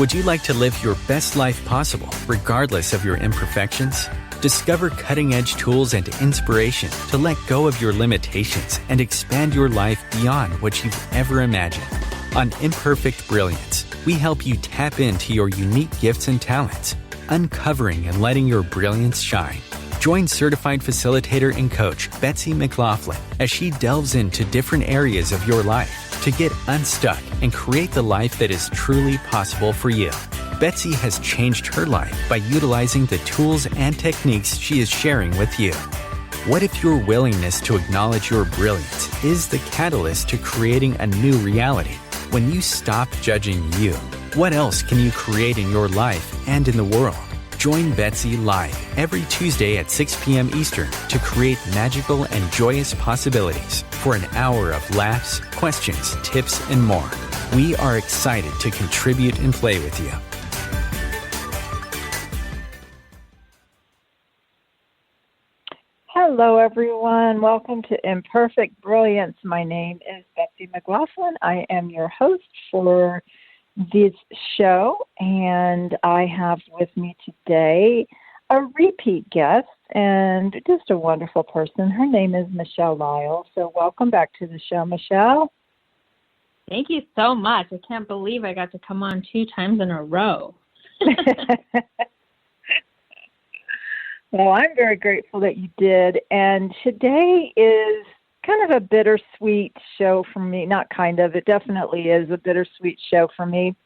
Would you like to live your best life possible, regardless of your imperfections? Discover cutting-edge tools and inspiration to let go of your limitations and expand your life beyond what you've ever imagined. On Imperfect Brilliance, we help you tap into your unique gifts and talents, uncovering and letting your brilliance shine. Join certified facilitator and coach Betsy McLaughlin as she delves into different areas of your life to get unstuck and create the life that is truly possible for you. Betsy has changed her life by utilizing the tools and techniques she is sharing with you. What if your willingness to acknowledge your brilliance is the catalyst to creating a new reality? When you stop judging you, what else can you create in your life and in the world? Join Betsy live every Tuesday at 6 p.m. Eastern to create magical and joyous possibilities for an hour of laughs, questions, tips, and more. We are excited to contribute and play with you. Hello, everyone. Welcome to Imperfect Brilliance. My name is Betsy McLaughlin. I am your host for this show, and I have with me today a repeat guest and just a wonderful person. Her name is Lyall. So welcome back to the show, Michelle. Thank you so much. I can't believe I got to come on 2 times in a row. Well, I'm very grateful that you did. And today is kind of a bittersweet show for me. Not kind of, it definitely is a bittersweet show for me.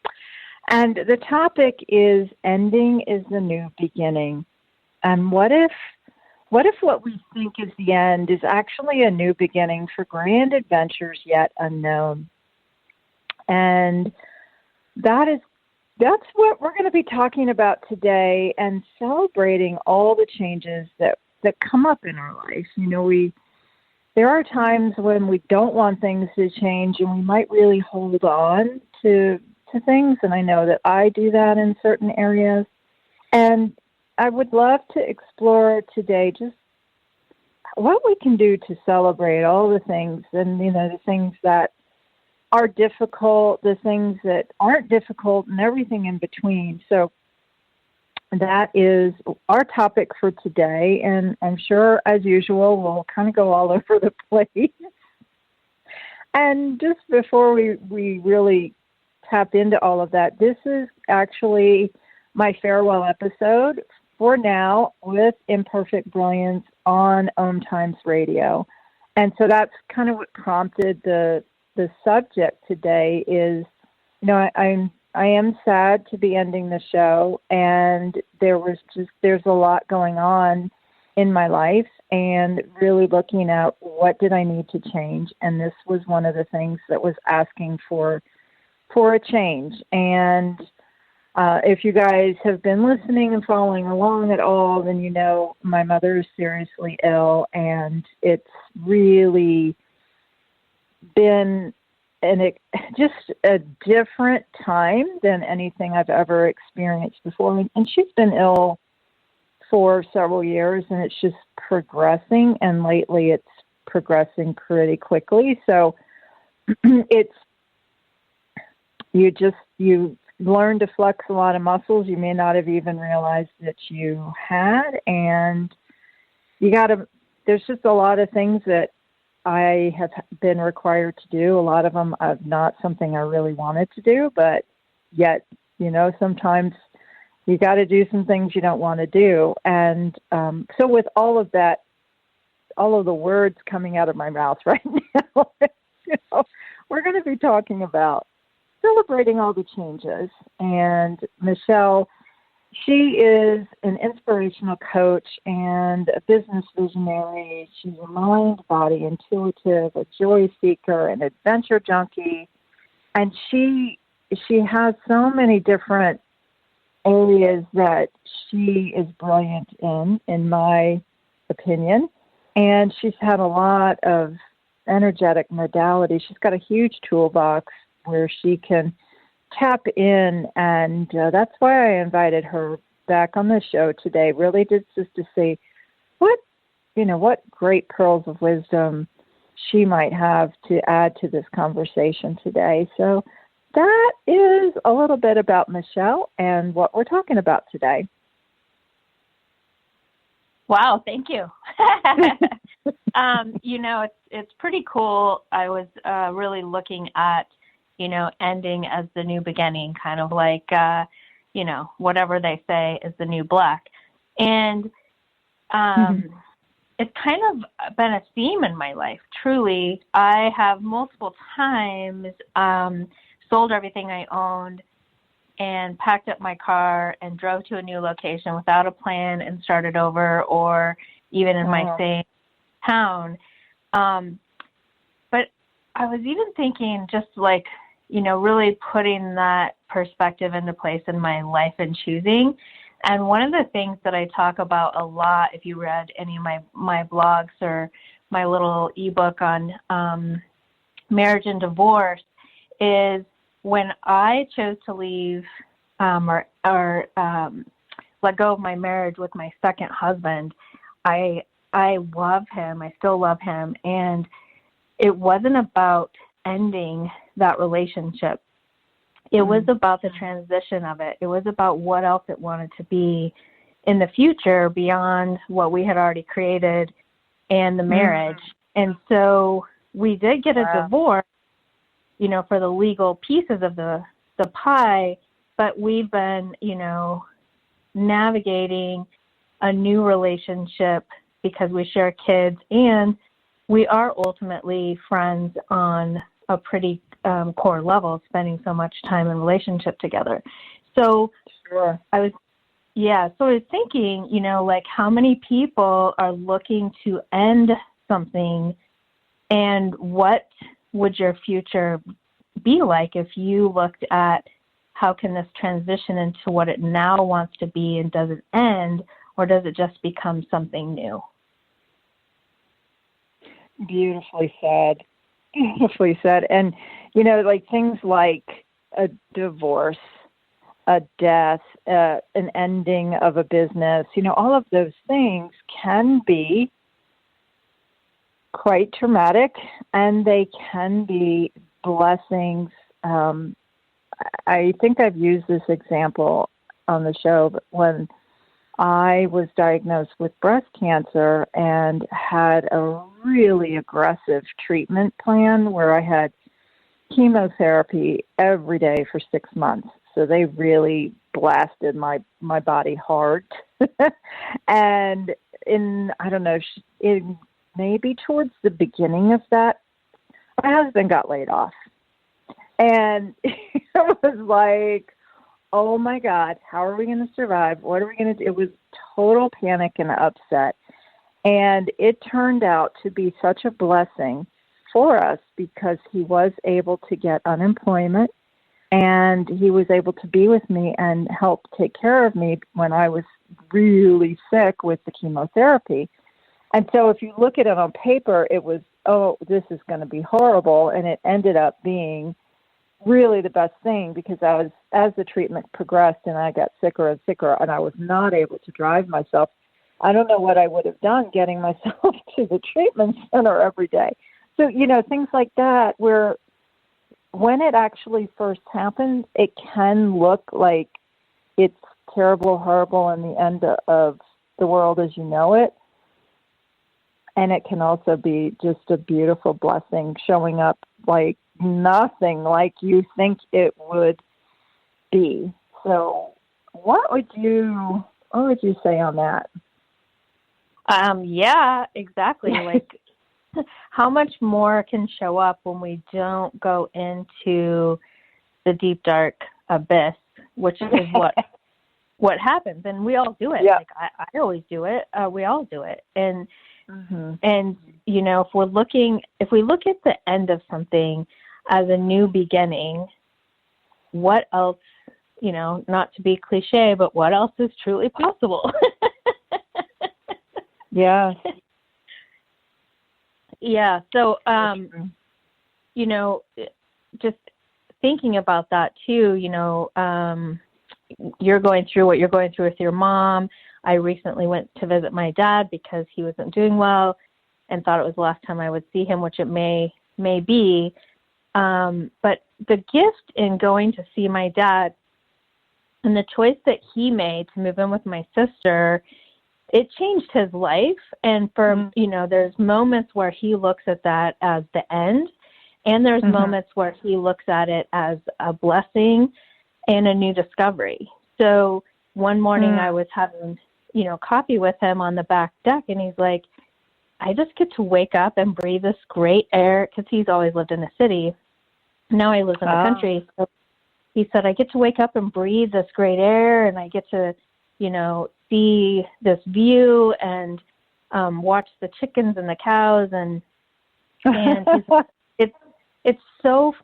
And the topic is ending is the new beginning. And what if what we think is the end is actually a new beginning for grand adventures yet unknown? And that's what we're going to be talking about today, and celebrating all the changes that come up in our life. You know, there are times when we don't want things to change, and we might really hold on to things, and I know that I do that in certain areas. And I would love to explore today just what we can do to celebrate all the things, and, you know, the things that are difficult, the things that aren't difficult, and everything in between. So that is our topic for today, and I'm sure, as usual, we'll kind of go all over the place. And just before we really tap into all of that, this is actually my farewell episode for now with Imperfect Brilliance on OMTimes Radio. And so that's kind of what prompted the subject today is, you know, I am sad to be ending the show, and there's a lot going on in my life, and really looking at what did I need to change, and this was one of the things that was asking for a change. And if you guys have been listening and following along at all, then you know my mother is seriously ill, and it's really been just a different time than anything I've ever experienced before. And she's been ill for several years, and it's just progressing. And lately it's progressing pretty quickly. So you learn to flex a lot of muscles you may not have even realized that you had. And there's just a lot of things that I have been required to do. A lot of them are not something I really wanted to do, but yet, you know, sometimes you got to do some things you don't want to do. And so with all of that, all of the words coming out of my mouth right now, you know, we're going to be talking about celebrating all the changes. And Michelle, she is an inspirational coach and a business visionary. She's a mind, body, intuitive, a joy seeker, an adventure junkie. And she has so many different areas that she is brilliant in my opinion. And she's had a lot of energetic modalities. She's got a huge toolbox where she can tap in, and that's why I invited her back on the show today, really just to see what great pearls of wisdom she might have to add to this conversation today. So that is a little bit about Michelle and what we're talking about today. Wow, thank you. It's pretty cool. I was really looking at, ending as the new beginning, kind of like, whatever they say is the new black. And it's kind of been a theme in my life, truly. I have multiple times sold everything I owned and packed up my car and drove to a new location without a plan and started over, or even in my same town. But I was even thinking just like, really putting that perspective into place in my life and choosing. And one of the things that I talk about a lot, if you read any of my blogs or my little ebook on marriage and divorce, is when I chose to leave or let go of my marriage with my second husband, I love him. I still love him. And it wasn't about ending that relationship. It was about the transition of it. It was about what else it wanted to be in the future beyond what we had already created and the marriage. And so we did get a divorce, for the legal pieces of the pie, but we've been, navigating a new relationship because we share kids, and we are ultimately friends on a pretty core level, spending so much time in relationship together. So I was thinking, like how many people are looking to end something, and what would your future be like if you looked at how can this transition into what it now wants to be, and does it end, or does it just become something new? Beautifully said. Beautifully said. And, like things like a divorce, a death, an ending of a business, all of those things can be quite traumatic, and they can be blessings. I think I've used this example on the show, but when I was diagnosed with breast cancer and had a really aggressive treatment plan where I had chemotherapy every day for 6 months. So they really blasted my body hard. And maybe towards the beginning of that, my husband got laid off. And it was like, oh my God, how are we going to survive? What are we going to do? It was total panic and upset. And it turned out to be such a blessing for us because he was able to get unemployment, and he was able to be with me and help take care of me when I was really sick with the chemotherapy. And so if you look at it on paper, it was, oh, this is going to be horrible. And it ended up being really the best thing, because as the treatment progressed and I got sicker and sicker and I was not able to drive myself, I don't know what I would have done getting myself to the treatment center every day. So, things like that, where when it actually first happens, it can look like it's terrible, horrible, and the end of the world as you know it. And it can also be just a beautiful blessing, showing up like nothing like you think it would be. So what would you say on that? Yeah, exactly. Like how much more can show up when we don't go into the deep, dark abyss, which is what happens. And we all do it. Yeah. Like I always do it. We all do it. And, and, if we look at the end of something as a new beginning, what else, not to be cliche, but what else is truly possible? Yeah. Yeah. So, just thinking about that too, you're going through what you're going through with your mom. I recently went to visit my dad because he wasn't doing well and thought it was the last time I would see him, which it may be. But the gift in going to see my dad and the choice that he made to move in with my sister, it changed his life. And for, there's moments where he looks at that as the end, and there's moments where he looks at it as a blessing and a new discovery. So one morning I was having, coffee with him on the back deck, and he's like, I just get to wake up and breathe this great air, because he's always lived in the city. Now he lives in the country. So he said, I get to wake up and breathe this great air, and I get to, see this view and watch the chickens and the cows, and it's so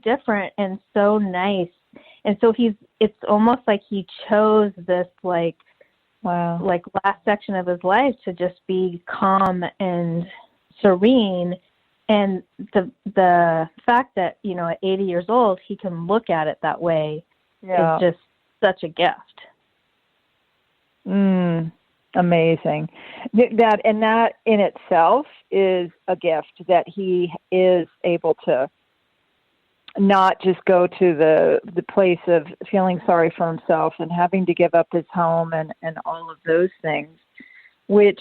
different and so nice. And so it's almost like he chose this like last section of his life to just be calm and serene. And the fact that, at 80 years old, he can look at it that way is just such a gift. Amazing. That in itself is a gift, that he is able to not just go to the place of feeling sorry for himself and having to give up his home and all of those things, which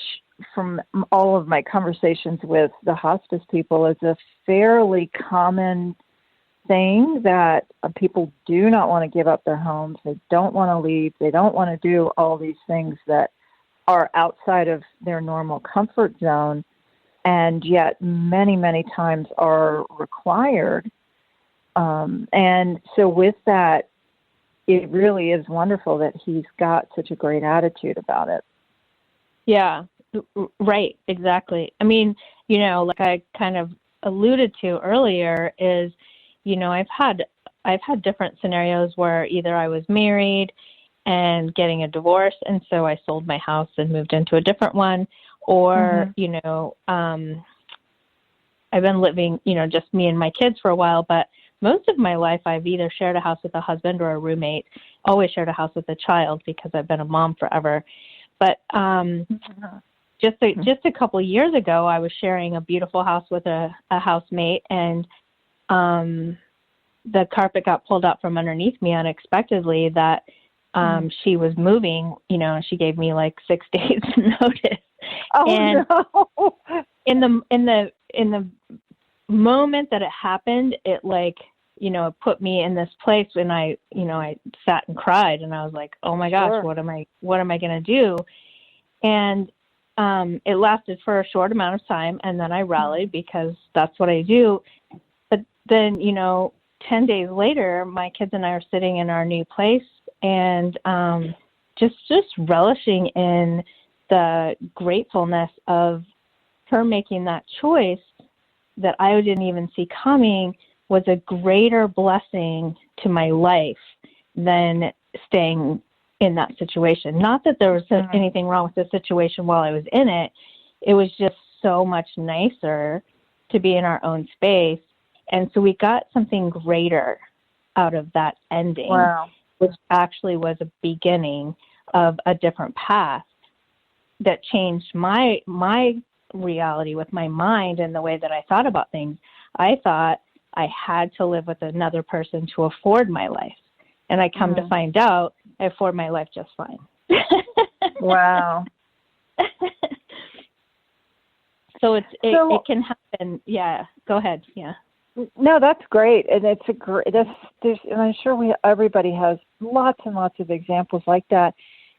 from all of my conversations with the hospice people is a fairly common thing, that people do not want to give up their homes. They don't want to leave. They don't want to do all these things that are outside of their normal comfort zone, and yet many, many times are required. And so with that, it really is wonderful that he's got such a great attitude about it. Yeah, right. Exactly. I mean, like I kind of alluded to earlier is, I've had different scenarios where either I was married and getting a divorce, and so I sold my house and moved into a different one, or, I've been living, just me and my kids for a while, but most of my life I've either shared a house with a husband or a roommate, always shared a house with a child because I've been a mom forever. But just a couple of years ago, I was sharing a beautiful house with a housemate, and the carpet got pulled out from underneath me unexpectedly, that she was moving, and she gave me like 6 days notice. Oh, and no. in the moment that it happened, it it put me in this place when I sat and cried, and I was like, oh my gosh, what am I going to do? And it lasted for a short amount of time, and then I rallied, because that's what I do. But then, 10 days later, my kids and I are sitting in our new place, and just relishing in the gratefulness of her making that choice that I didn't even see coming was a greater blessing to my life than staying in that situation. Not that there was anything wrong with the situation while I was in it. It was just so much nicer to be in our own space. And so we got something greater out of that ending, which actually was a beginning of a different path that changed my reality with my mind and the way that I thought about things. I thought I had to live with another person to afford my life. And I come to find out I afford my life just fine. Wow. So it can happen. Yeah. Go ahead. Yeah. No, that's great. And it's and I'm sure everybody has lots and lots of examples like that.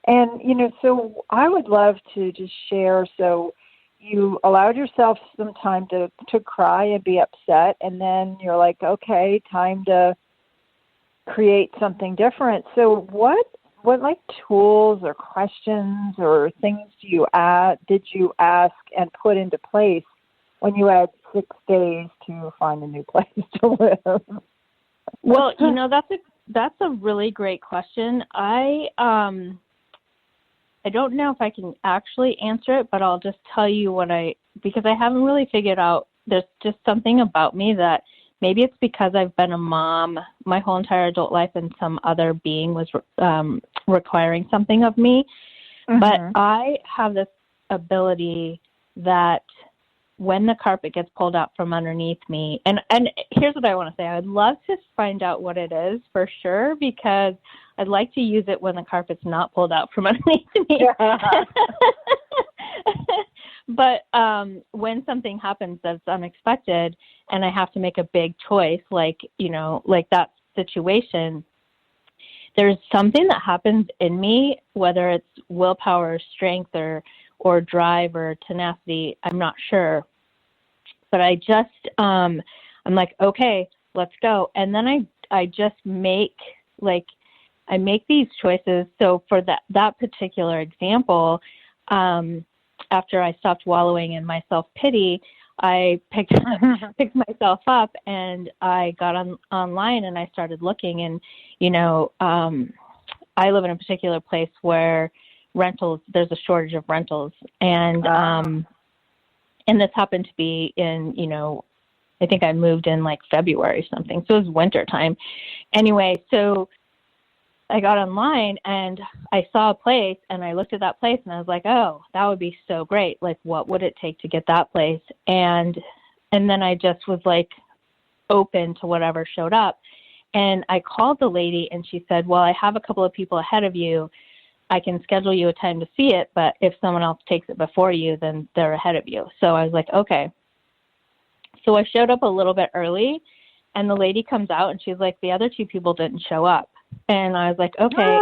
And, so I would love to just share. So you allowed yourself some time to cry and be upset. And then you're like, okay, time to create something different. So what like tools or questions or things did you ask and put into place when you had 6 days to find a new place to live? Well, that's a really great question. I don't know if I can actually answer it, but I'll just tell you because I haven't really figured out, there's just something about me that maybe it's because I've been a mom my whole entire adult life and some other being was requiring something of me. But I have this ability that when the carpet gets pulled out from underneath me, and here's what I want to say. I would love to find out what it is for sure, because I'd like to use it when the carpet's not pulled out from underneath me. But when something happens that's unexpected and I have to make a big choice, like that situation, there's something that happens in me, whether it's willpower, or strength, or drive or tenacity, I'm not sure. But I just, I'm like, okay, let's go. And then I just make, I make these choices. So for that particular example, after I stopped wallowing in my self-pity, I picked myself up and I got online and I started looking. And, I live in a particular place where there's a shortage of rentals. And this happened to be in, I think I moved in like February or something. So it was winter time. Anyway, so I got online and I saw a place and I looked at that place and I was like, oh, that would be so great. Like, what would it take to get that place? And then I just was like open to whatever showed up. And I called the lady and she said, well, I have a couple of people ahead of you. I can schedule you a time to see it, but if someone else takes it before you, then they're ahead of you. So I was like, okay. So I showed up a little bit early and the lady comes out and she's like, the other two people didn't show up. And I was like, okay.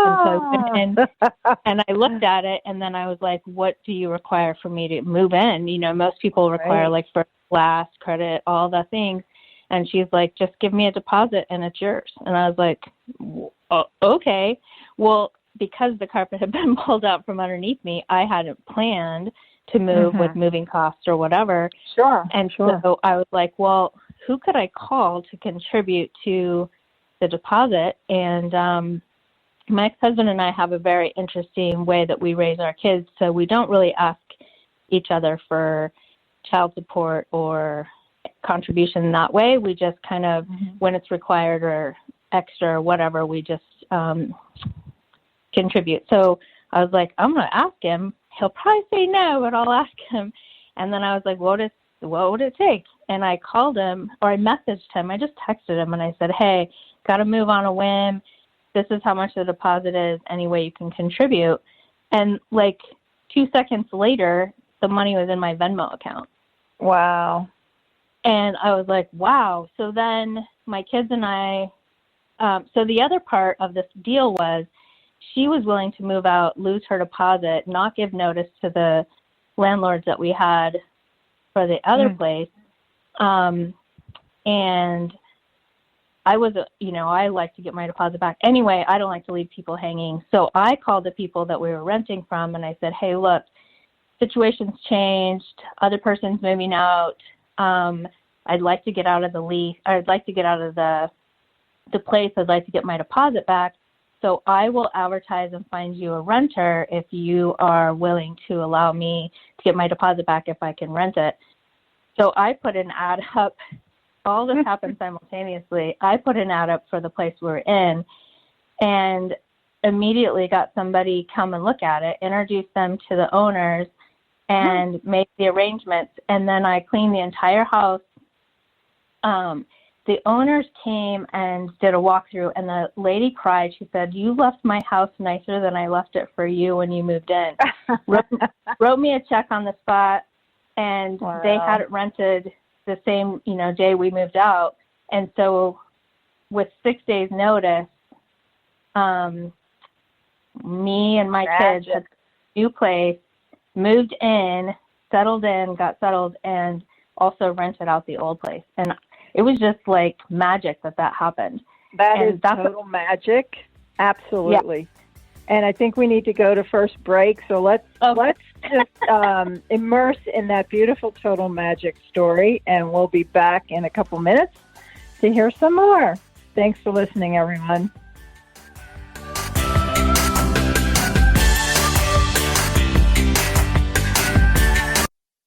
And so and I looked at it and then I was like, what do you require for me to move in? Most people require like first, last, credit, all the things. And she's like, just give me a deposit and it's yours. And I was like, okay. Well, because the carpet had been pulled out from underneath me, I hadn't planned to move with moving costs or whatever. Sure. And so I was like, well, who could I call to contribute to the deposit? And my ex-husband and I have a very interesting way that we raise our kids. So we don't really ask each other for child support or contribution that way. We just kind of, when it's required or extra or whatever, we just contribute. So I was like, I'm going to ask him. He'll probably say no, but I'll ask him. And then I was like, what would it take? And I called him, or I messaged him. I just texted him and I said, hey, got to move on a whim. This is how much the deposit is. Any way you can contribute. And like 2 seconds later, the money was in my Venmo account. Wow. And I was like, wow. So then my kids and I, so the other part of this deal was she was willing to move out, lose her deposit, not give notice to the landlords that we had for the other place. And I was, I like to get my deposit back. Anyway, I don't like to leave people hanging. So I called the people that we were renting from and I said, hey, look, situation's changed. Other person's moving out. I'd like to get out of the lease. I'd like to get out of the place. I'd like to get my deposit back. So I will advertise and find you a renter if you are willing to allow me to get my deposit back if I can rent it. So I put an ad up. All this happened simultaneously. I put an ad up for the place we were in and immediately got somebody come and look at it, introduced them to the owners, and made the arrangements. And then I cleaned the entire house. The owners came and did a walkthrough, and the lady cried. She said, you left my house nicer than I left it for you when you moved in. wrote me a check on the spot, and they had it rented the same, day we moved out. And so with 6 days notice, me and my kids had a new place, moved in, got settled, and also rented out the old place. And it was just like magic that happened. That's total magic. Absolutely. Yeah. And I think we need to go to first break. So let's just immerse in that beautiful total magic story. And we'll be back in a couple minutes to hear some more. Thanks for listening, everyone.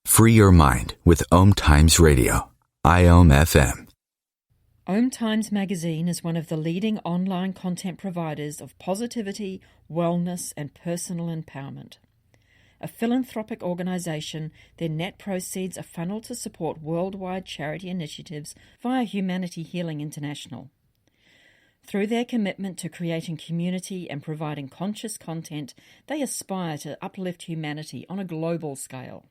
Free your mind with OMTimes Radio. IOM FM. OMTimes magazine is one of the leading online content providers of positivity, wellness, and personal empowerment. a philanthropic organization. Their net proceeds are funneled to support worldwide charity initiatives via Humanity Healing International. Through their commitment to creating community and providing conscious content, they aspire to uplift humanity on a global scale.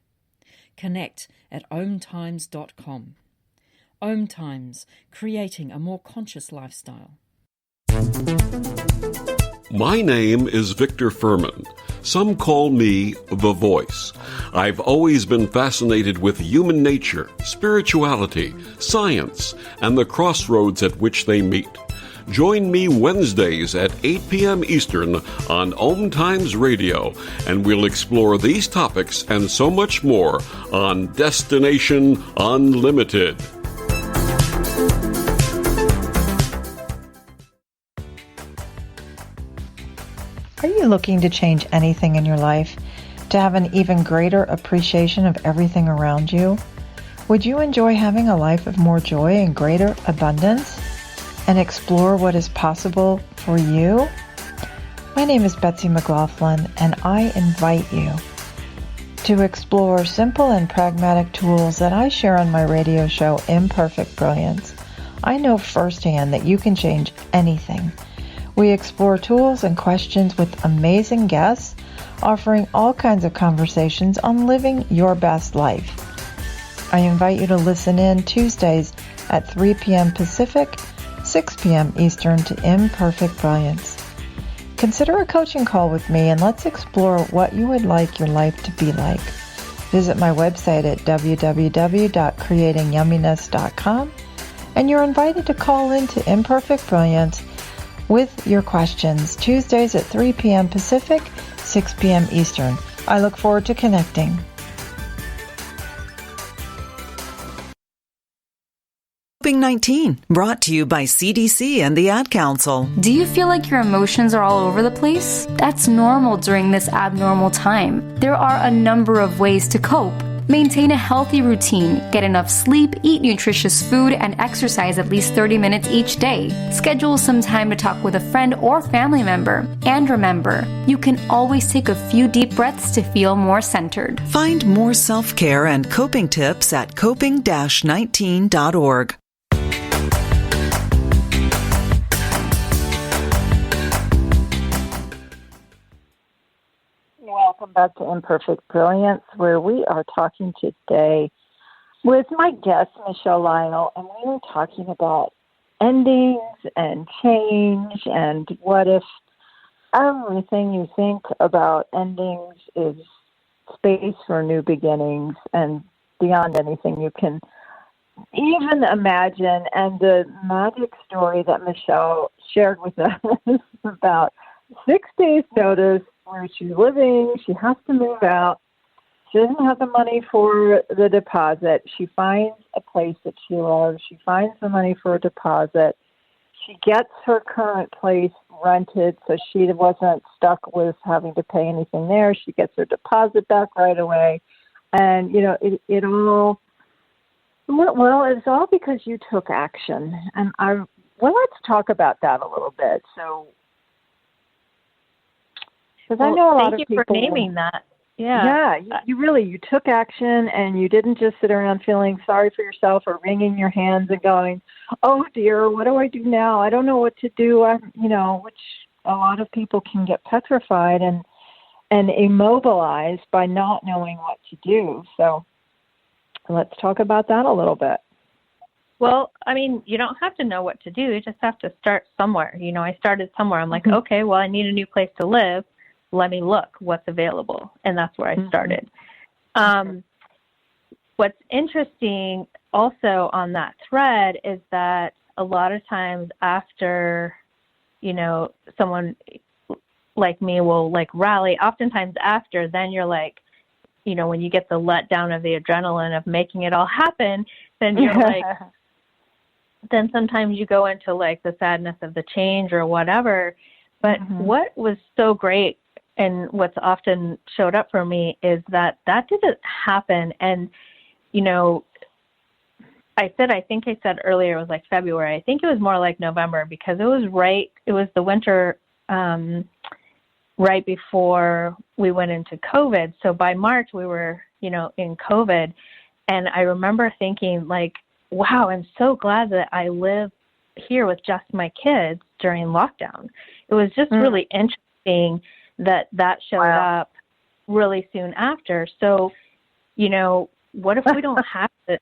Connect at OMTimes.com. OMTimes, creating a more conscious lifestyle. My name is Victor Furman. Some call me The Voice. I've always been fascinated with human nature, spirituality, science, and the crossroads at which they meet. Join me Wednesdays at 8 p.m. Eastern on OMTimes Radio, and we'll explore these topics and so much more on Destination Unlimited. Are you looking to change anything in your life, to have an even greater appreciation of everything around you? Would you enjoy having a life of more joy and greater abundance, and explore what is possible for you? My name is Betsy McLaughlin, and I invite you to explore simple and pragmatic tools that I share on my radio show, Imperfect Brilliance. I know firsthand that you can change anything. We explore tools and questions with amazing guests, offering all kinds of conversations on living your best life. I invite you to listen in Tuesdays at 3 p.m. Pacific, 6 p.m. Eastern to Imperfect Brilliance. Consider a coaching call with me and let's explore what you would like your life to be like. Visit my website at www.creatingyumminess.com and you're invited to call in to Imperfect Brilliance with your questions, Tuesdays at 3 p.m. Pacific, 6 p.m. Eastern. I look forward to connecting. COVID-19, brought to you by CDC and the Ad Council. Do you feel like your emotions are all over the place? That's normal during this abnormal time. There are a number of ways to cope. Maintain a healthy routine, get enough sleep, eat nutritious food, and exercise at least 30 minutes each day. Schedule some time to talk with a friend or family member. And remember, you can always take a few deep breaths to feel more centered. Find more self-care and coping tips at coping-19.org. Welcome back to Imperfect Brilliance, where we are talking today with my guest, Michelle Lyall, and we are talking about endings and change and what if everything you think about endings is space for new beginnings and beyond anything you can even imagine. And the magic story that Michelle shared with us about 6 days' notice, where she's living, she has to move out. She doesn't have the money for the deposit. She finds a place that she loves. She finds the money for a deposit. She gets her current place rented, so she wasn't stuck with having to pay anything there. She gets her deposit back right away. And, it all, well, it's all because you took action. And let's talk about that a little bit. So, because I know a lot of people. Thank you for naming that. Yeah, you took action, and you didn't just sit around feeling sorry for yourself or wringing your hands and going, "Oh dear, what do I do now? I don't know what to do." Which a lot of people can get petrified and immobilized by not knowing what to do. So, let's talk about that a little bit. Well, you don't have to know what to do. You just have to start somewhere. I started somewhere. I'm like, okay, well, I need a new place to live. Let me look what's available. And that's where I started. What's interesting also on that thread is that a lot of times after, someone like me will rally, oftentimes after, then you're like, when you get the letdown of the adrenaline of making it all happen, then you're like, then sometimes you go into the sadness of the change or whatever. But what was so great and what's often showed up for me is that didn't happen. And, I think I said earlier it was February. I think it was more like November because it was the winter when right before we went into COVID. So by March, we were, in COVID. And I remember thinking, like, wow, I'm so glad that I live here with just my kids during lockdown. It was just really interesting that showed up really soon after. So, what if we don't have to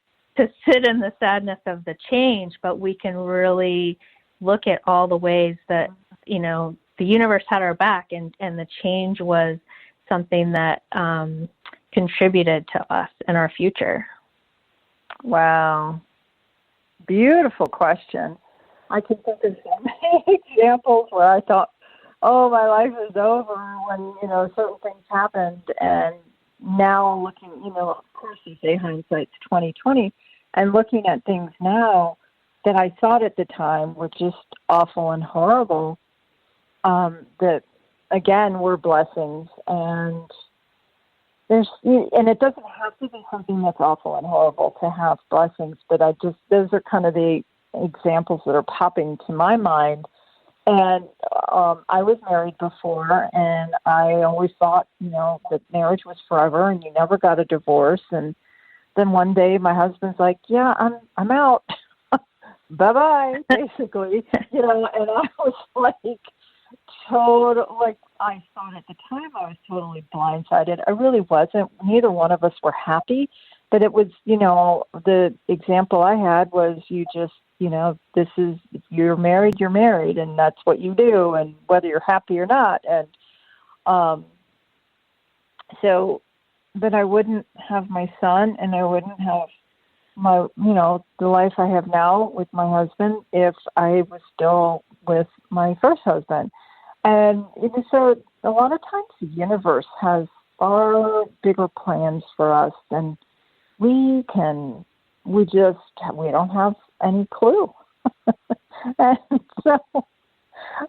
sit in the sadness of the change, but we can really look at all the ways that, the universe had our back, and the change was something that contributed to us and our future. Wow. Beautiful question. I can think of so many examples where I thought, oh, my life is over when, certain things happened. And now looking, of course they say hindsight's 20/20, and looking at things now that I thought at the time were just awful and horrible, that, again, were blessings. And it doesn't have to be something that's awful and horrible to have blessings, but those are kind of the examples that are popping to my mind. And I was married before, and I always thought, that marriage was forever and you never got a divorce. And then one day my husband's like, yeah, I'm out. Bye-bye, basically. And I was like, I thought at the time I was totally blindsided. I really wasn't. Neither one of us were happy, but it was, the example I had was you just, this is, if you're married, and that's what you do, and whether you're happy or not. And but I wouldn't have my son, and I wouldn't have my, the life I have now with my husband if I was still with my first husband. And so a lot of times the universe has far bigger plans for us than we don't have any clue. And so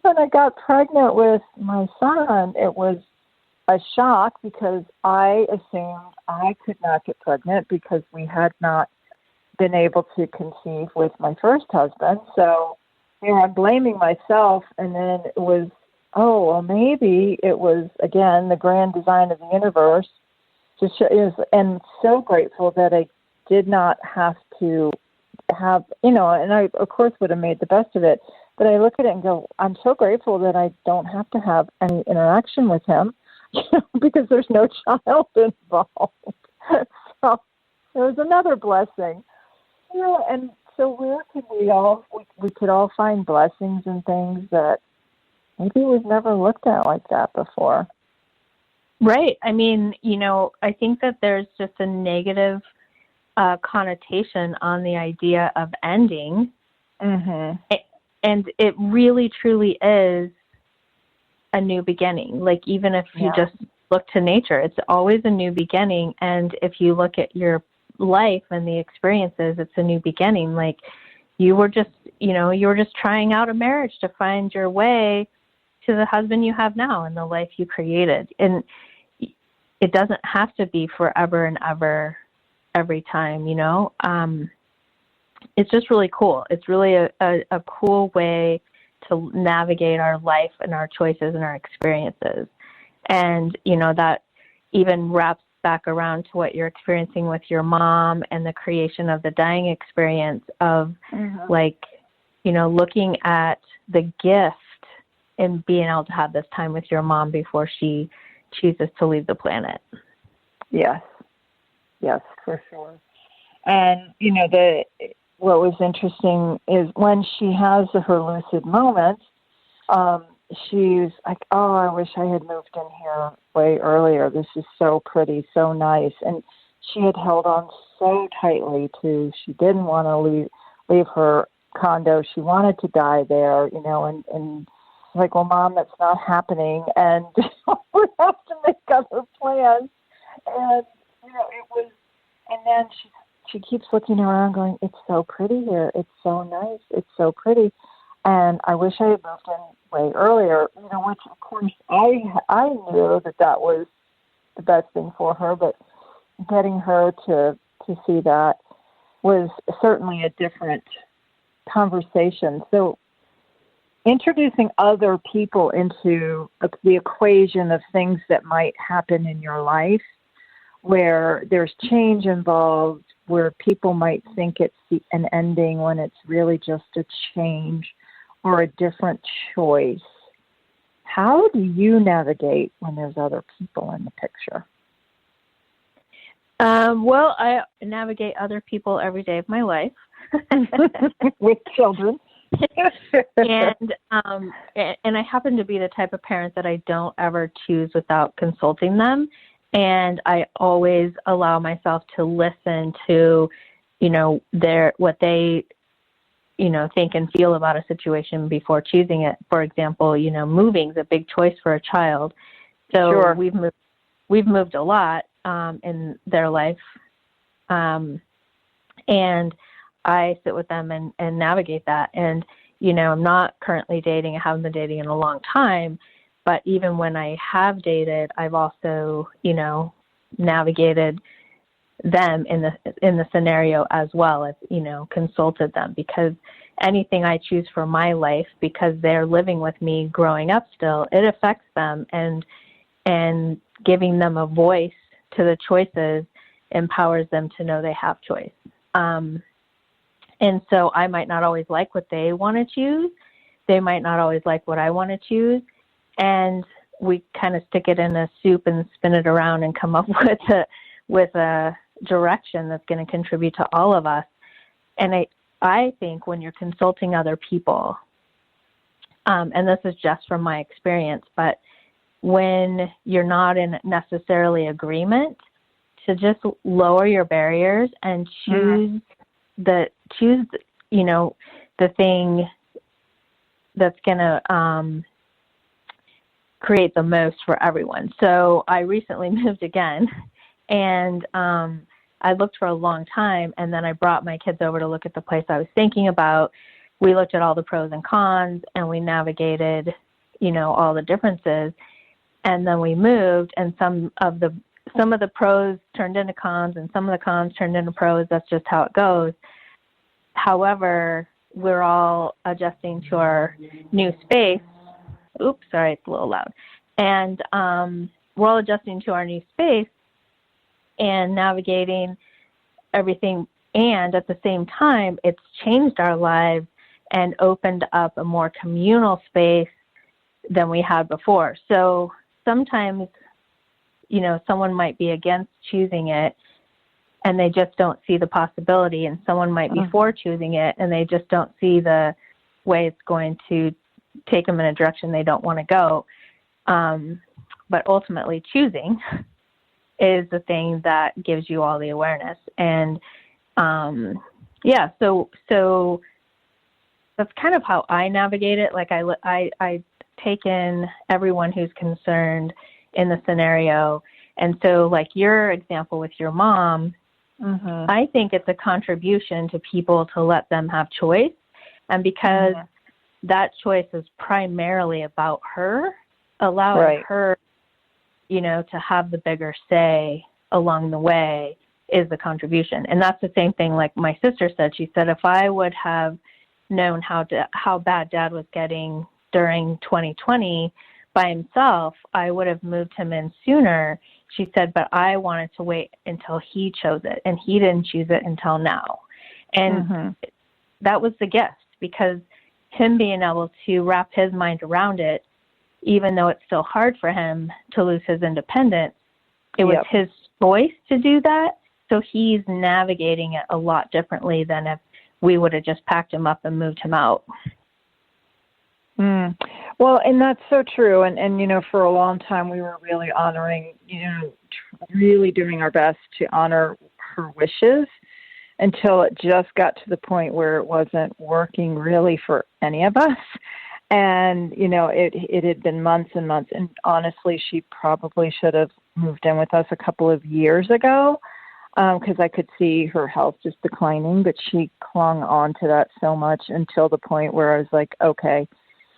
when I got pregnant with my son, it was a shock because I assumed I could not get pregnant because we had not been able to conceive with my first husband. So I'm blaming myself, and then it was, oh, well, maybe it was, again, the grand design of the universe. And so grateful that I did not have to have, and I, of course, would have made the best of it. But I look at it and go, I'm so grateful that I don't have to have any interaction with him, because there's no child involved. So it was another blessing. And so where could we could all find blessings and things that maybe we've never looked at like that before. Right. I mean, I think that there's just a negative connotation on the idea of ending. Mm-hmm. And it really, truly is a new beginning. Like, even if you just look to nature, it's always a new beginning. And if you look at your life and the experiences, it's a new beginning. Like, you were just trying out a marriage to find your way to the husband you have now and the life you created. And it doesn't have to be forever and ever, every time, It's just really cool. It's really a cool way to navigate our life and our choices and our experiences. And, that even wraps back around to what you're experiencing with your mom and the creation of the dying experience of, looking at the gift and being able to have this time with your mom before she chooses to leave the planet. Yes, for sure. And, what was interesting is when she has her lucid moments, she's like, oh, I wish I had moved in here way earlier. This is so pretty, so nice. And she had held on so tightly she didn't want to leave her condo. She wanted to die there, and like, well, Mom, that's not happening. And we have to make other plans. And, it was, and then she keeps looking around going, it's so pretty here. It's so nice. It's so pretty. And I wish I had moved in way earlier, which, of course, I knew that was the best thing for her, but getting her to see that was certainly a different conversation. So introducing other people into the equation of things that might happen in your life where there's change involved, where people might think it's an ending when it's really just a change or a different choice. How do you navigate when there's other people in the picture? Well, I navigate other people every day of my life. With children. And I happen to be the type of parent that I don't ever choose without consulting them. And I always allow myself to listen to, what they, think and feel about a situation before choosing it. For example, moving is a big choice for a child. So sure. we've moved a lot in their life. And I sit with them and navigate that. And, I'm not currently dating. I haven't been dating in a long time. But even when I have dated, I've also, navigated them in the scenario as well as, consulted them, because anything I choose for my life, because they're living with me growing up still, it affects them, and giving them a voice to the choices empowers them to know they have choice. And so I might not always like what they want to choose. They might not always like what I want to choose. And we kind of stick it in a soup and spin it around and come up with a direction that's going to contribute to all of us. And I think when you're consulting other people, and this is just from my experience, but when you're not in necessarily agreement, to just lower your barriers and choose the thing that's going to create the most for everyone. So I recently moved again, and I looked for a long time, and then I brought my kids over to look at the place I was thinking about. We looked at all the pros and cons, and we navigated, all the differences. And then we moved, and some of the pros turned into cons, and some of the cons turned into pros. That's just how it goes. However, we're all adjusting to our new space. Oops, sorry, it's a little loud. And we're all adjusting to our new space and navigating everything. And at the same time, it's changed our lives and opened up a more communal space than we had before. So sometimes, someone might be against choosing it and they just don't see the possibility, and someone might be for choosing it and they just don't see the way it's going to take them in a direction they don't want to go. But ultimately choosing is the thing that gives you all the awareness. And so that's kind of how I navigate it. Like I take in everyone who's concerned in the scenario. And so like your example with your mom, I think it's a contribution to people to let them have choice. And because that choice is primarily about her, allowing her, to have the bigger say along the way is the contribution. And that's the same thing like my sister said. She said, if I would have known how bad Dad was getting during 2020 by himself, I would have moved him in sooner. She said, but I wanted to wait until he chose it, and he didn't choose it until now. And that was the gift, because him being able to wrap his mind around it, even though it's still hard for him to lose his independence, it was his choice to do that. So he's navigating it a lot differently than if we would have just packed him up and moved him out. Well, and that's so true. And for a long time, we were really honoring, really doing our best to honor her wishes until it just got to the point where it wasn't working really for any of us. And, it had been months and months. And honestly, she probably should have moved in with us a couple of years ago, because I could see her health just declining. But she clung on to that so much until the point where I was like, okay,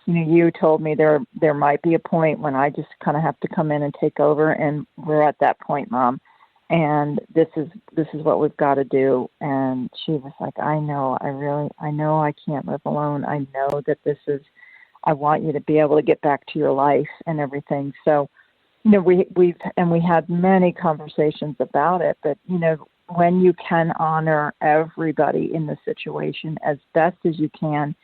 you told me there might be a point when I just kind of have to come in and take over, and we're at that point, Mom. And this is what we've got to do. And she was like, I know I can't live alone. I know that this is I want you to be able to get back to your life and everything. So, we had many conversations about it, but, when you can honor everybody in the situation as best as you can,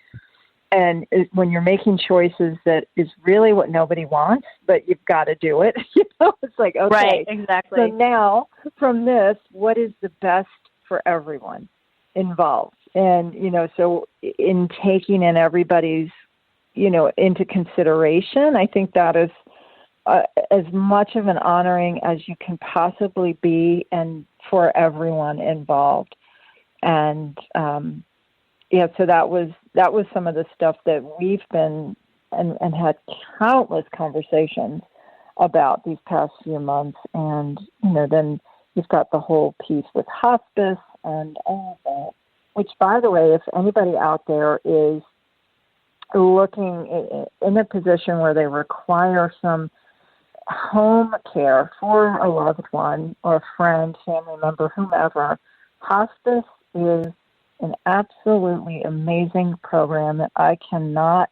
and when you're making choices that is really what nobody wants, but you've got to do it, it's like, okay. Right, exactly. So now from this, what is the best for everyone involved? And, so in taking in everybody's, into consideration, I think that is as much of an honoring as you can possibly be, and for everyone involved. And, so that was some of the stuff that we've been and had countless conversations about these past few months. And, then you've got the whole piece with hospice and all of that, which, by the way, if anybody out there is looking in a position where they require some home care for a loved one or a friend, family member, whomever, hospice is an absolutely amazing program that I cannot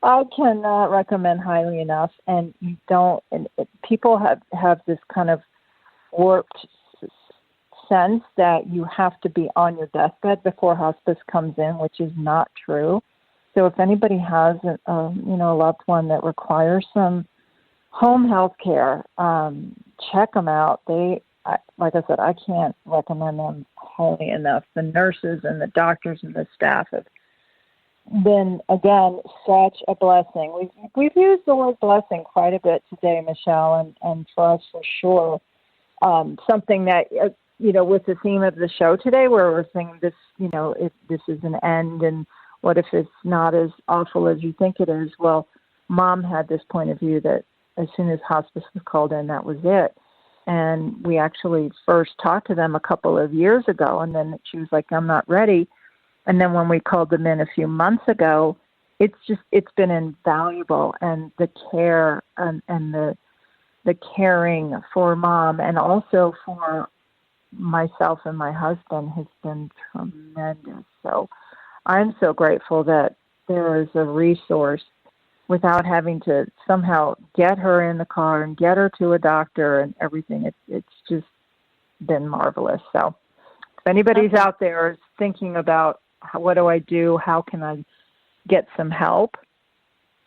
recommend highly enough. And people have this kind of warped sense that you have to be on your deathbed before hospice comes in, which is not true. So if anybody has a loved one that requires some home health care, check them out. Like I said, I can't recommend them highly enough. The nurses and the doctors and the staff have been, again, such a blessing. We've used the word blessing quite a bit today, Michelle, and for us for sure, something that, with the theme of the show today, where we're saying this, if this is an end, and what if it's not as awful as you think it is? Well, Mom had this point of view that as soon as hospice was called in, that was it. And we actually first talked to them a couple of years ago, and then she was like, I'm not ready. And then when we called them in a few months ago, it's been invaluable. And the care and the caring for Mom, and also for myself and my husband, has been tremendous. So I'm so grateful that there is a resource without having to somehow get her in the car and get her to a doctor and everything. It's just been marvelous. So if anybody's out there thinking about what do I do, how can I get some help,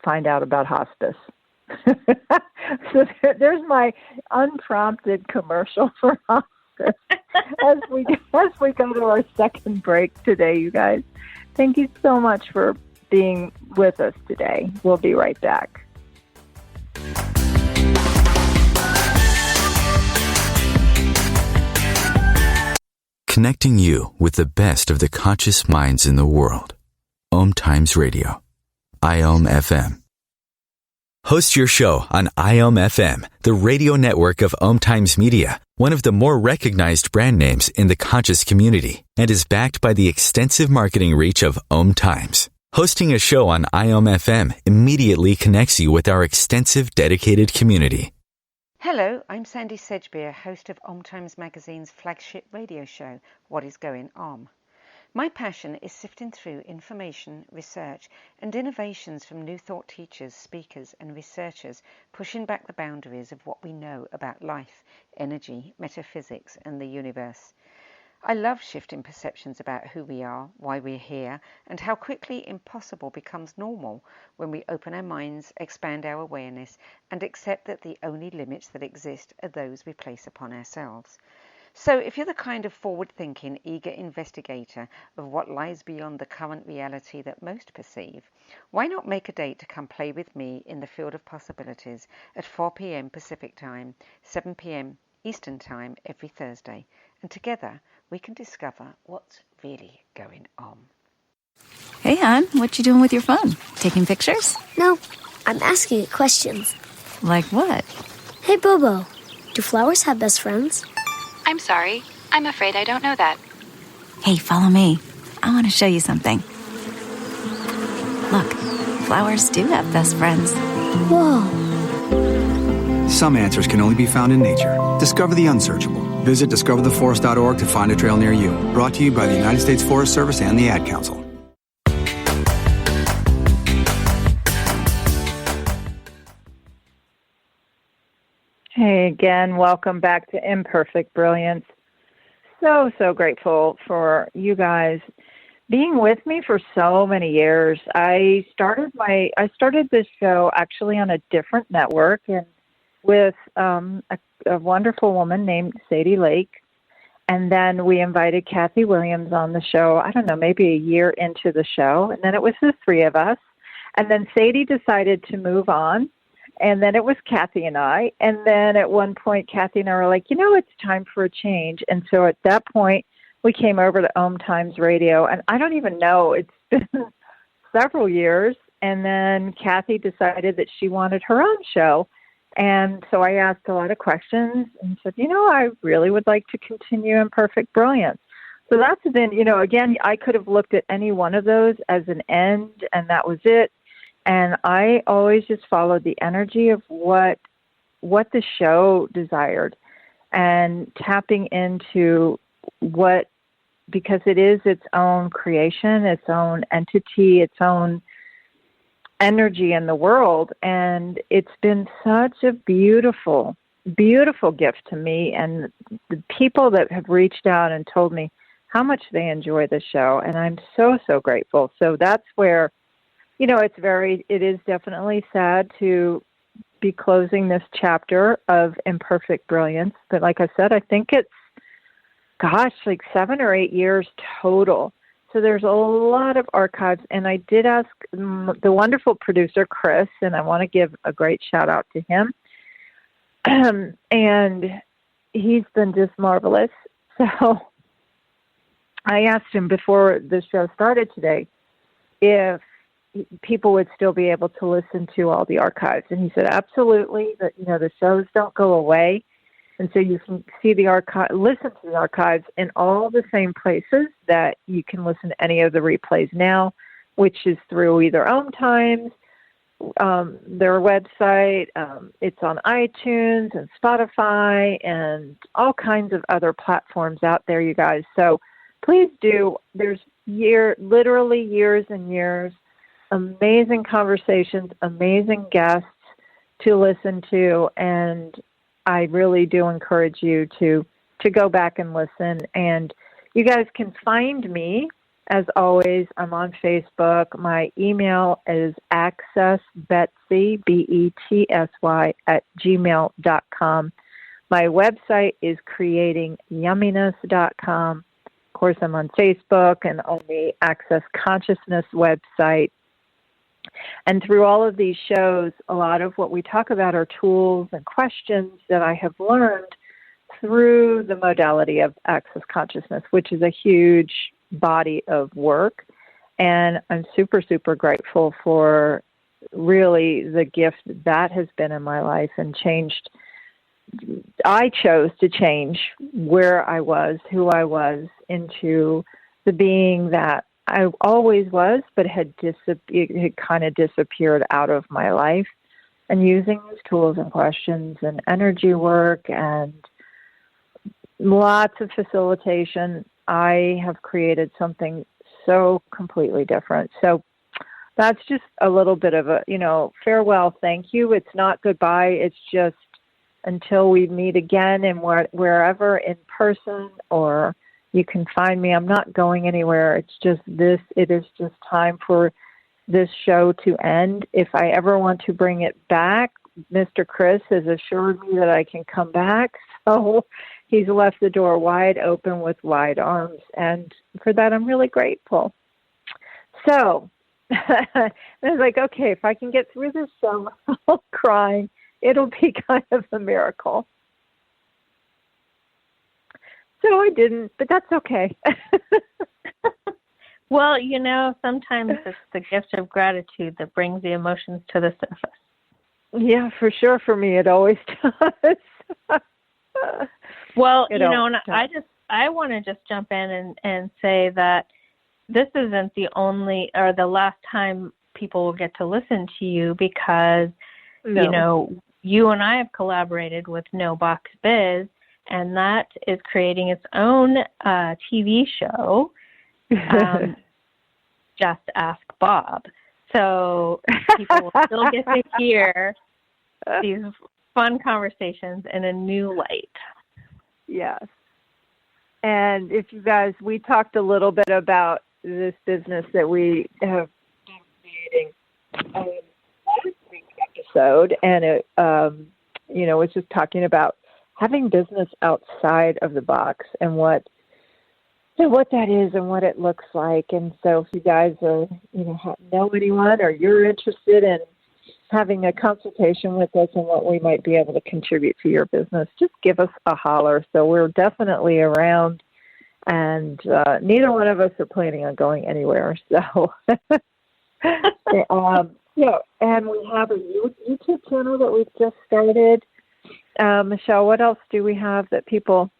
find out about hospice. So there's my unprompted commercial for hospice as we go to our second break today, you guys. Thank you so much for being with us today. We'll be right back. Connecting you with the best of the conscious minds in the world. OMTimes Radio. IOM FM. Host your show on IOM FM, the radio network of OMTimes Media, one of the more recognized brand names in the conscious community, and is backed by the extensive marketing reach of OMTimes. Hosting a show on IOM FM immediately connects you with our extensive dedicated community. Hello, I'm Sandy Sedgbeer, host of OMTimes Magazine's flagship radio show, What is Going On? My passion is sifting through information, research, and innovations from new thought teachers, speakers, and researchers, pushing back the boundaries of what we know about life, energy, metaphysics, and the universe. I love shifting perceptions about who we are, why we're here, and how quickly impossible becomes normal when we open our minds, expand our awareness, and accept that the only limits that exist are those we place upon ourselves. So if you're the kind of forward-thinking, eager investigator of what lies beyond the current reality that most perceive, why not make a date to come play with me in the field of possibilities at 4 p.m. Pacific Time, 7 p.m. Eastern Time every Thursday, and together we can discover what's really going on. Hey, hon, what you doing with your phone? Taking pictures? No, I'm asking it questions. Like what? Hey, Bobo, do flowers have best friends? I'm sorry. I'm afraid I don't know that. Hey, follow me. I want to show you something. Look, flowers do have best friends. Whoa. Some answers can only be found in nature. Discover the unsearchable. Visit discovertheforest.org to find a trail near you. Brought to you by the United States Forest Service and the Ad Council. Hey, again, welcome back to Imperfect Brilliance. So grateful for you guys being with me for so many years. I started this show actually on a different network and with a wonderful woman named Sadie Lake. And then we invited Kathy Williams on the show, I don't know, maybe a year into the show. And then it was the three of us. And then Sadie decided to move on. And then it was Kathy and I. And then at one point, Kathy and I were like, it's time for a change. And so at that point, we came over to OMTimes Radio. And I don't even know, it's been several years. And then Kathy decided that she wanted her own show. And so I asked a lot of questions and said, I really would like to continue Imperfect Brilliance. So that's been, again, I could have looked at any one of those as an end, and that was it. And I always just followed the energy of what the show desired and tapping into because it is its own creation, its own entity, its own energy in the world. And it's been such a beautiful, beautiful gift to me. And the people that have reached out and told me how much they enjoy the show. And I'm so grateful. So that's where, it is definitely sad to be closing this chapter of Imperfect Brilliance. But like I said, I think it's, like 7 or 8 years total. So there's a lot of archives. And I did ask the wonderful producer, Chris, and I want to give a great shout out to him. And he's been just marvelous. So I asked him before the show started today if people would still be able to listen to all the archives. And he said, absolutely, that, the shows don't go away. And so you can see the listen to the archives in all the same places that you can listen to any of the replays now, which is through either OMTimes, their website. It's on iTunes and Spotify and all kinds of other platforms out there, you guys. So please do. There's literally years and years, amazing conversations, amazing guests to listen to, and I really do encourage you to go back and listen. And you guys can find me, as always. I'm on Facebook. My email is accessbetsy, BETSY, @gmail.com. My website is creatingyumminess.com. Of course, I'm on Facebook and on the Access Consciousness website. And through all of these shows, a lot of what we talk about are tools and questions that I have learned through the modality of Access Consciousness, which is a huge body of work. And I'm super grateful for really the gift that has been in my life and changed. I chose to change where I was, who I was, into the being that I always was, but it had kind of disappeared out of my life. And using these tools and questions and energy work and lots of facilitation, I have created something so completely different. So that's just a little bit of a, farewell, thank you. It's not goodbye. It's just until we meet again and wherever in person, or you can find me. I'm not going anywhere. It's just this. It is just time for this show to end. If I ever want to bring it back, Mr. Chris has assured me that I can come back. So he's left the door wide open with wide arms. And for that, I'm really grateful. So I was like, okay, if I can get through this show without crying, it'll be kind of a miracle. So I didn't, but that's okay. Well, sometimes it's the gift of gratitude that brings the emotions to the surface. Yeah, for sure. For me, it always does. Well, and I want to just jump in and say that this isn't the only or the last time people will get to listen to you, because, you and I have collaborated with No Box Biz, and that is creating its own TV show, Just Ask Bob. So people will still get to hear these fun conversations in a new light. Yes. And if you guys, we talked a little bit about this business that we have been creating last week's episode, and it, was just talking about having business outside of the box and what that is and what it looks like. And so if you guys are, know anyone or you're interested in having a consultation with us and what we might be able to contribute to your business, just give us a holler. So we're definitely around, and neither one of us are planning on going anywhere. So, and we have a YouTube channel that we've just started. Michelle, what else do we have that people...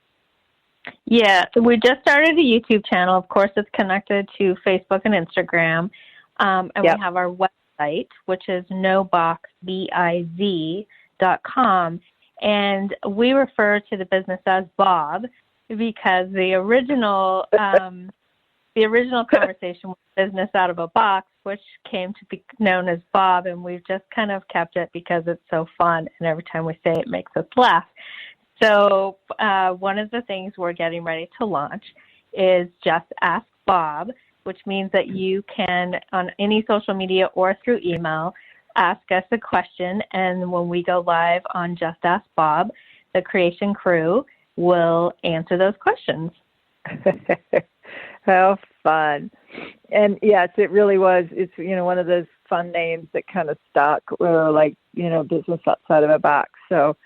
Yeah, we just started a YouTube channel. Of course, it's connected to Facebook and Instagram. We have our website, which is noboxbiz.com. And we refer to the business as Bob because the original conversation was business out of a box, which came to be known as Bob. And we've just kind of kept it because it's so fun. And every time we say it, it makes us laugh. So one of the things we're getting ready to launch is Just Ask Bob, which means that you can, on any social media or through email, ask us a question. And when we go live on Just Ask Bob, the creation crew will answer those questions. How fun. And yes, it really was. It's, one of those fun names that kind of stuck, business outside of a box. So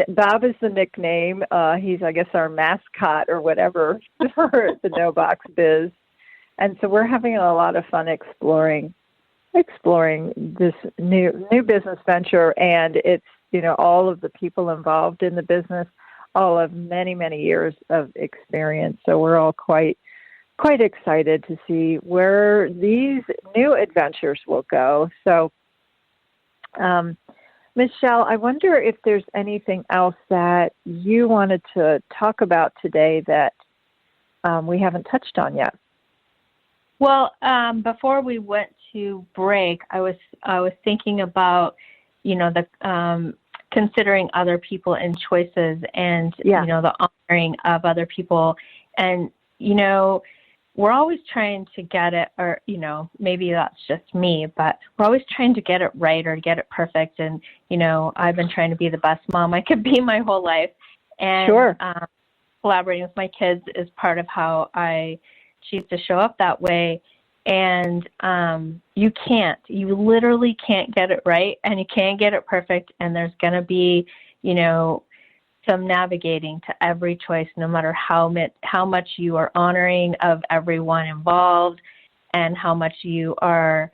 Bob is the nickname. He's, I guess, our mascot or whatever for the No Box Biz. And so we're having a lot of fun exploring this new business venture. And it's, all of the people involved in the business, all of many, many years of experience. So we're all quite excited to see where these new adventures will go. So, Michelle, I wonder if there's anything else that you wanted to talk about today that we haven't touched on yet. Well, before we went to break, I was thinking about, the considering other people and choices, and the honoring of other people, and we're always trying to get it, or, maybe that's just me, but we're always trying to get it right or get it perfect. And, I've been trying to be the best mom I could be my whole life. And sure. Collaborating with my kids is part of how I choose to show up that way. And you literally can't get it right, and you can't get it perfect. And there's going to be, some navigating to every choice, no matter how much you are honoring of everyone involved and how much you are,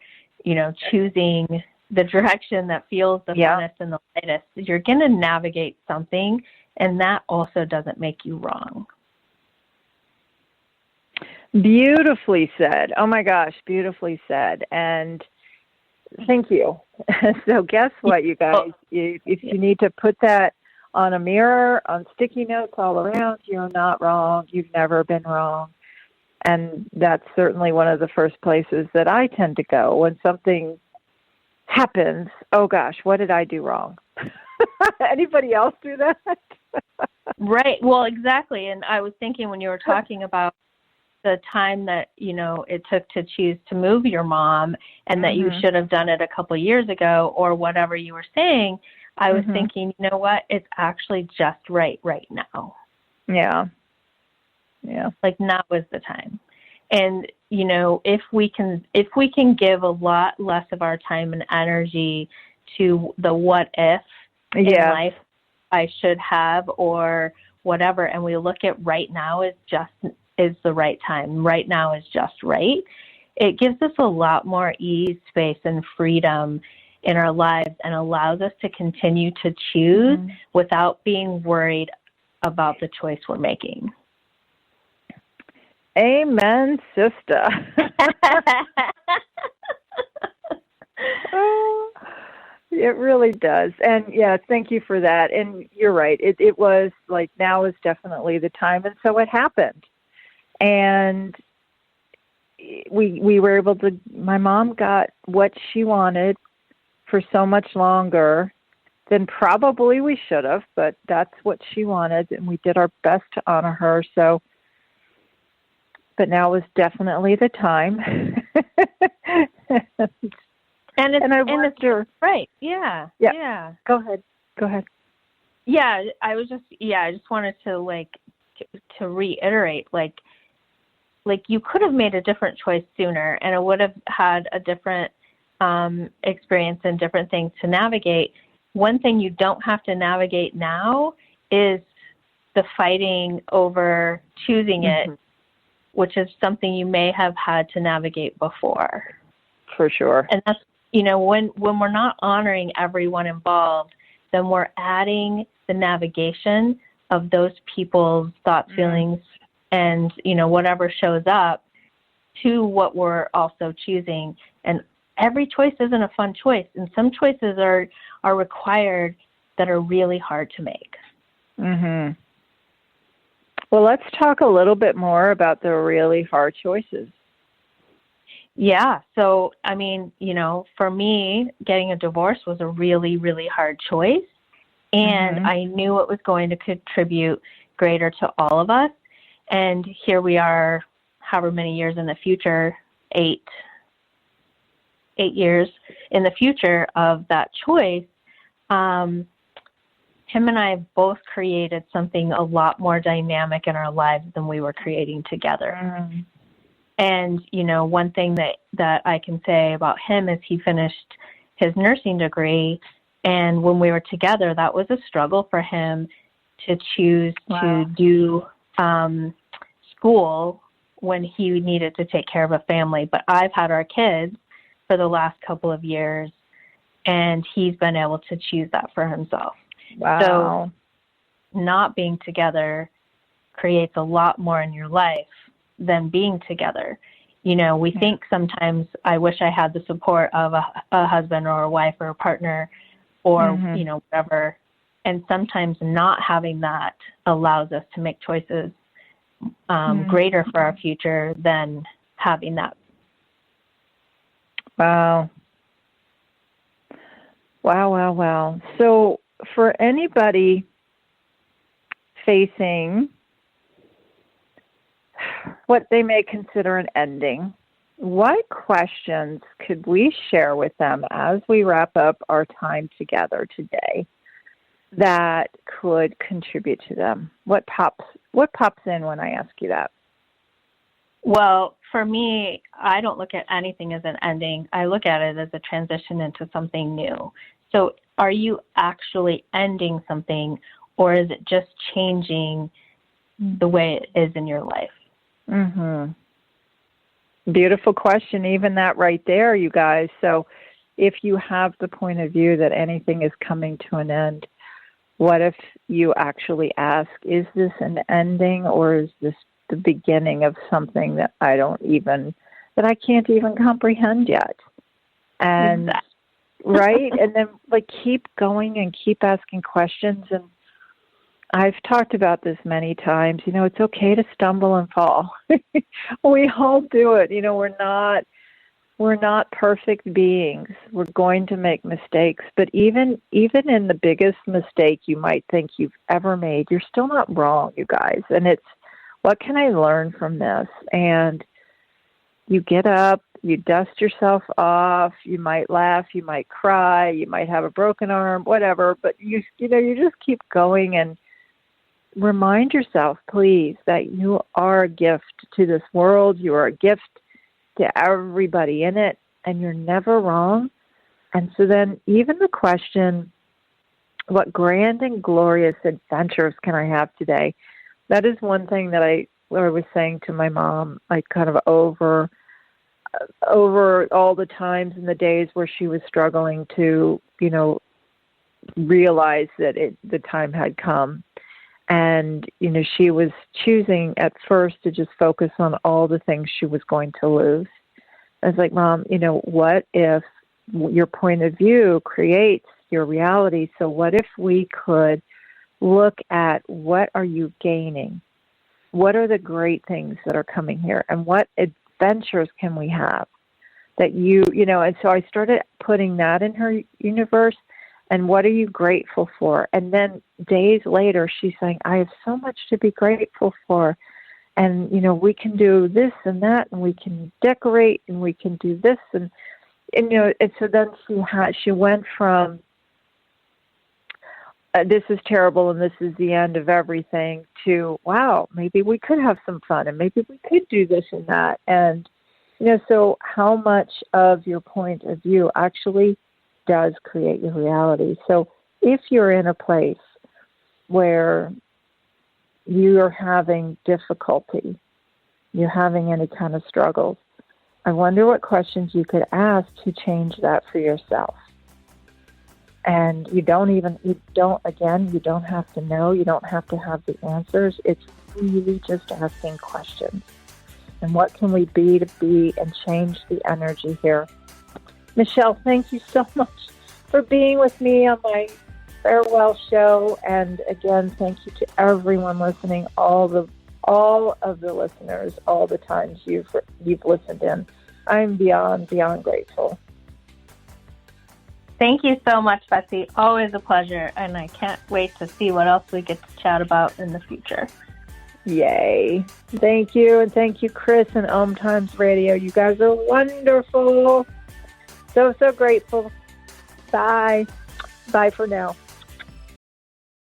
choosing the direction that feels the funnest and the lightest. You're going to navigate something, and that also doesn't make you wrong. Beautifully said. Oh my gosh, beautifully said. And thank you. So guess what, you guys? If you need to put that on a mirror, on sticky notes all around, you're not wrong. You've never been wrong. And that's certainly one of the first places that I tend to go when something happens. Oh gosh, what did I do wrong? Anybody else do that? Right. Well, exactly. And I was thinking when you were talking about the time that, it took to choose to move your mom, and that you should have done it a couple of years ago, or whatever you were saying, I was thinking, you know what? It's actually just right now. Yeah. Yeah. Like now is the time. And, if we can give a lot less of our time and energy to the what if in life I should have or whatever, and we look at right now is the right time. Right now is just right. It gives us a lot more ease, space, and freedom in our lives, and allows us to continue to choose without being worried about the choice we're making. Amen, sister. It really does. And thank you for that. And you're right. It was like, now is definitely the time. And so it happened. And we were able to, my mom got what she wanted for so much longer than probably we should have, but that's what she wanted, and we did our best to honor her. So, but now is definitely the time. And I wonder, right? Yeah. Go ahead. Yeah, I just wanted to to reiterate, like you could have made a different choice sooner, and it would have had a different experience and different things to navigate. One thing you don't have to navigate now is the fighting over choosing it, which is something you may have had to navigate before. For sure. And that's, when we're not honoring everyone involved, then we're adding the navigation of those people's thoughts, feelings, and, whatever shows up to what we're also choosing. And every choice isn't a fun choice. And some choices are required that are really hard to make. Mm-hmm. Well, let's talk a little bit more about the really hard choices. Yeah. So, I mean, for me, getting a divorce was a really, really hard choice. And I knew it was going to contribute greater to all of us. And here we are, however many years in the future, 8 years in the future of that choice. Him and I both created something a lot more dynamic in our lives than we were creating together. And, one thing that I can say about him is he finished his nursing degree. And when we were together, that was a struggle for him to choose to do school when he needed to take care of a family. But I've had our kids for the last couple of years, and he's been able to choose that for himself. Wow. So not being together creates a lot more in your life than being together. We think sometimes, I wish I had the support of a husband or a wife or a partner or, whatever. And sometimes not having that allows us to make choices greater for our future than having that. Wow. So for anybody facing what they may consider an ending, what questions could we share with them as we wrap up our time together today that could contribute to them? What pops in when I ask you that? Well, for me, I don't look at anything as an ending. I look at it as a transition into something new. So are you actually ending something, or is it just changing the way it is in your life? Beautiful question, even that right there, you guys. So if you have the point of view that anything is coming to an end, what if you actually ask, is this an ending, or is this the beginning of something that I can't even comprehend yet? And right? And then keep going and keep asking questions. And I've talked about this many times. It's okay to stumble and fall. We all do it. We're not perfect beings. We're going to make mistakes. But even in the biggest mistake you might think you've ever made, you're still not wrong, you guys. And it's, what can I learn from this? And you get up, you dust yourself off, you might laugh, you might cry, you might have a broken arm, whatever, but you just keep going and remind yourself, please, that you are a gift to this world. You are a gift to everybody in it, and you're never wrong. And so then even the question, what grand and glorious adventures can I have today? That is one thing that I was saying to my mom, kind of over all the times and the days where she was struggling to, realize that the time had come. And, she was choosing at first to just focus on all the things she was going to lose. I was like, Mom, what if your point of view creates your reality? So what if we could look at what are you gaining? What are the great things that are coming here? And what adventures can we have that and so I started putting that in her universe. And what are you grateful for? And then days later, she's saying, I have so much to be grateful for. And, we can do this and that, and we can decorate, and we can do this. And so then she went from, this is terrible and this is the end of everything, to, wow, maybe we could have some fun, and maybe we could do this and that. And, so how much of your point of view actually does create your reality? So if you're in a place where you're having difficulty, you're having any kind of struggles, I wonder what questions you could ask to change that for yourself. And you don't have to know, you don't have to have the answers. It's really just asking questions. And what can we be to be and change the energy here? Michelle, thank you so much for being with me on my farewell show. And again, thank you to everyone listening, all of the listeners, all the times you've listened in. I'm beyond grateful. Thank you so much, Betsy. Always a pleasure, and I can't wait to see what else we get to chat about in the future. Yay. Thank you, and thank you, Chris and OMTimes Radio. You guys are wonderful. So grateful. Bye. Bye for now.